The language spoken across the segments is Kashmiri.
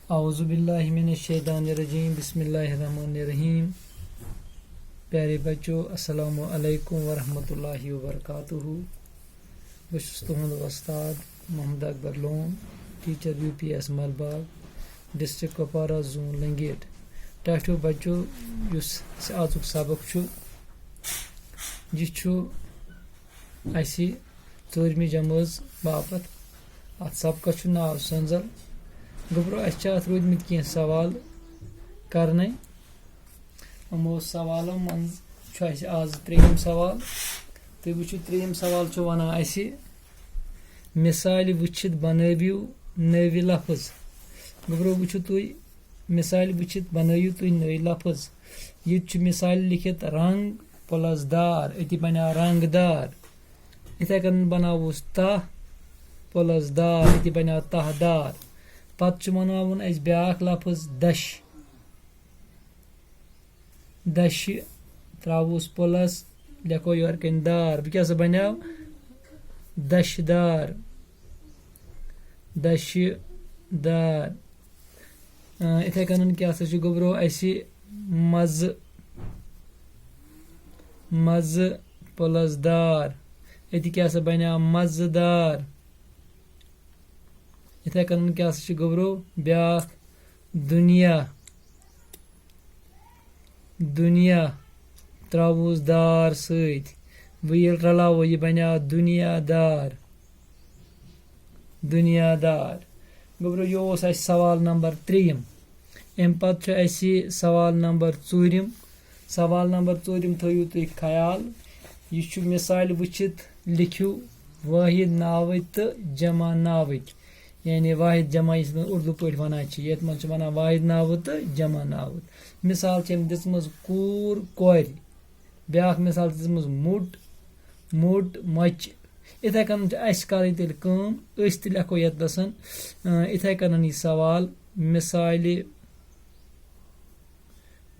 आऊज़ु बिल्लाहि मिनश्शैतानिर्रजीम बिस्मिल्लाहिर्रहमानिर्रहीम। प्यारे बच्चों, अस्सलामु अलैकुम वरहमतुल्लाहि वबरकातुहू। बस तुहंद वस्ताद Mohammad Akbar Lone, teacher UPS Malbagh, district Kupwara, zone Langate. टाठो बच्चों, युस आजुक सबक छु यह छु असी 4वीं जमात बापत। अत सबक छु नाव सौंजल। गोबरो अत रूदमित कह सवाल करने। यमो सवालों मं आज 3 सवाल। तुम वो 3 सवाल वन मिसाल वुचित बनवियो नवी लफ्ज। गोबरो वो तुम मिसाल वुचित बनवियो तुम नई लफ्ज। ये मिसाल लिखित रंग प्लस दार, अति बना रंगदार। इथे कन बनावोस तह प्लस दार, अति बना तहदार। पत बनावन अस ब्याक लफ्ज दश। दश त्रोस प्लस लिखो योर कन दार। बह क्या बनाव दशदार। दशदार। इथे कन क्या गोबरो अस मज। मज प्लस दार, अति क्या बनाव मजदार। इथे कन क्या गोबरो ब्याक दुनिया। दुनिया त्रोस दार सत। वह रलावो यह बनाव दुनियादार। दुनियादार। गोबरो यह सवाल नंबर 3। अम पत सवाल नंबर 4। सवाल नंबर 4 थो तुम ख्याल। यह मिसाल वुचित लिखियो वाहिद नाव तो जमा नाव। यानी वाहिद जमा इस उर्दू पे वन ये वन वाहिद नाव तो जमा नाव। मिसाल दिम कूर कोर। ब्या मिसाल दिम मुट। मुट मच। इथे कन कर लिखो यसन इथे कन यह सवाल मिसाल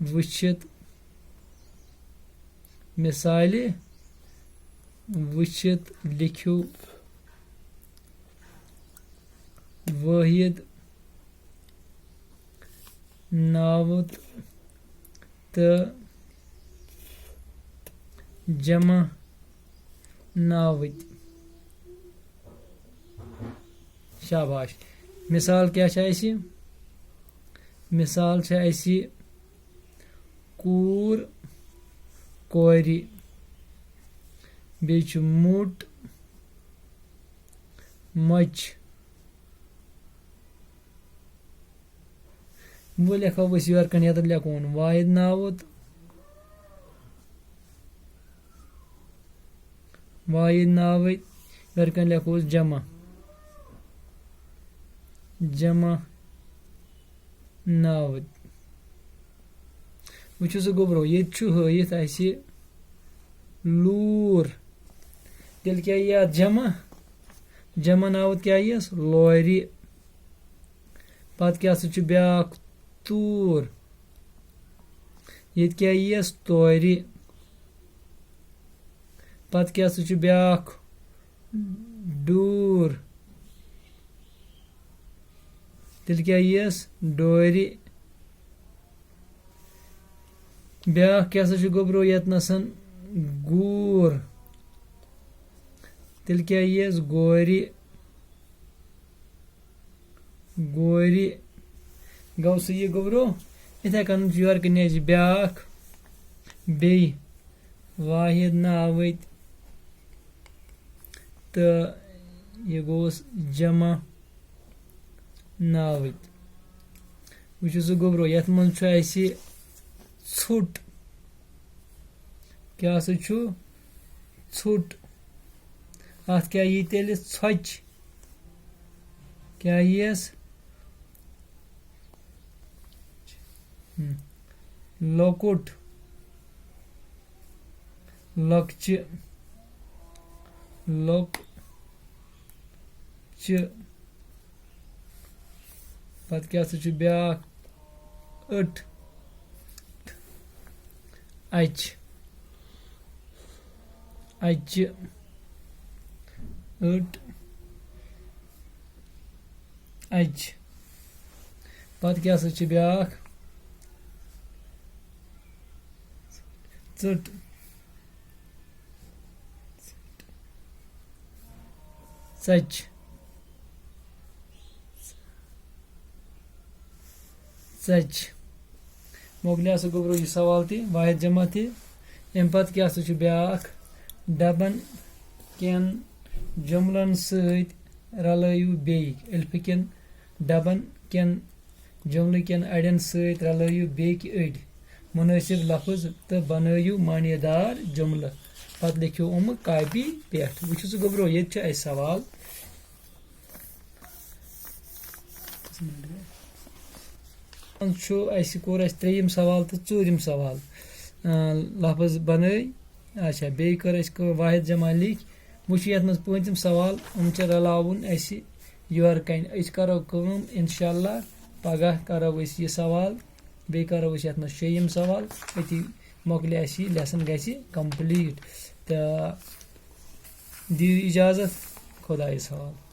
वुचित। मिसाल वुचित लिखियो वाहिद नावत तो जमा नावत। शाबाश। मिसाल क्या मिसाल कूर कोरी। बेच मुट मच। वो लिखो योर कन ये लिखोन वाहिद नावत। वाहिद नावत योर कन लिखोस जमा। जमा नावत। वो गोबरो ये हयत लूर। तेल क्या ये जमा। जमा नावत क्या यस लोरी। पत क्या ब्याक तूर। ये क्या यस तोरी। पत क्या ब्याक डूर। तेल क्या यस डोरी। ब्याक क्या गोबरो यतनसन गूर। तेल क्या यस गोरी। गोरी गौ सह गोबरो। इथे कन योर कन ब्याक बे वाहिद नावत तो यह गोस जमा नावत। वो गोबरो ये मन छुट। क्या छुट। अत क्या यी तेल छच। क्या यस लोकुट। लक्च। लोकच। पत क्या ब्याक अट। अच। अच। अट। अज پتہٕ کیٛاہ سا چھِ بیٛاکھ ژٔٹ ژَچہِ ژَچہِ مۄکلیو سا گوٚبرو یہِ سوال تہِ واحد جمع تہِ اَمہِ پتہٕ کیٛاہ سا چھُ بیٛاکھ ڈبن کٮ۪ن جملن سۭتۍ رلٲیِو بیٚیہِ الفہٕ کٮ۪ن ڈبن کٮ۪ن جملہٕ کٮ۪ن اَڑٮ۪ن سۭتۍ رلٲیِو بیٚکہِ أڑۍ مُنٲسِب لفظ تہٕ بنٲیِو معنے دار جملہٕ پتہٕ لیکھِو یِمہٕ کاپی پٮ۪ٹھ وٕچھِو سا گوٚبرو ییٚتہِ چھُ اَسہِ سوال چھُ اَسہِ کوٚر اَسہِ ترٛیٚیِم سوال تہٕ ژوٗرِم سوال لفظ بنٲے اچھا بیٚیہِ کٔر اَسہِ واحد جمع لیکھ وٕچھ یَتھ منٛز پوٗنٛژِم سوال یِم چھِ رلاوُن اَسہِ یورٕ کَنۍ أسۍ کَرو کٲم اِنشاء اللہ پگاہ کَرو أسۍ یہِ سوال بیٚیہِ کَرو أسۍ یَتھ منٛز شیٚیِم سوال أتی مۄکلہِ اَسہِ یہِ لیسن گژھِ کمپلیٖٹ تہٕ دِیِو اِجازت خۄدایَس حوالہٕ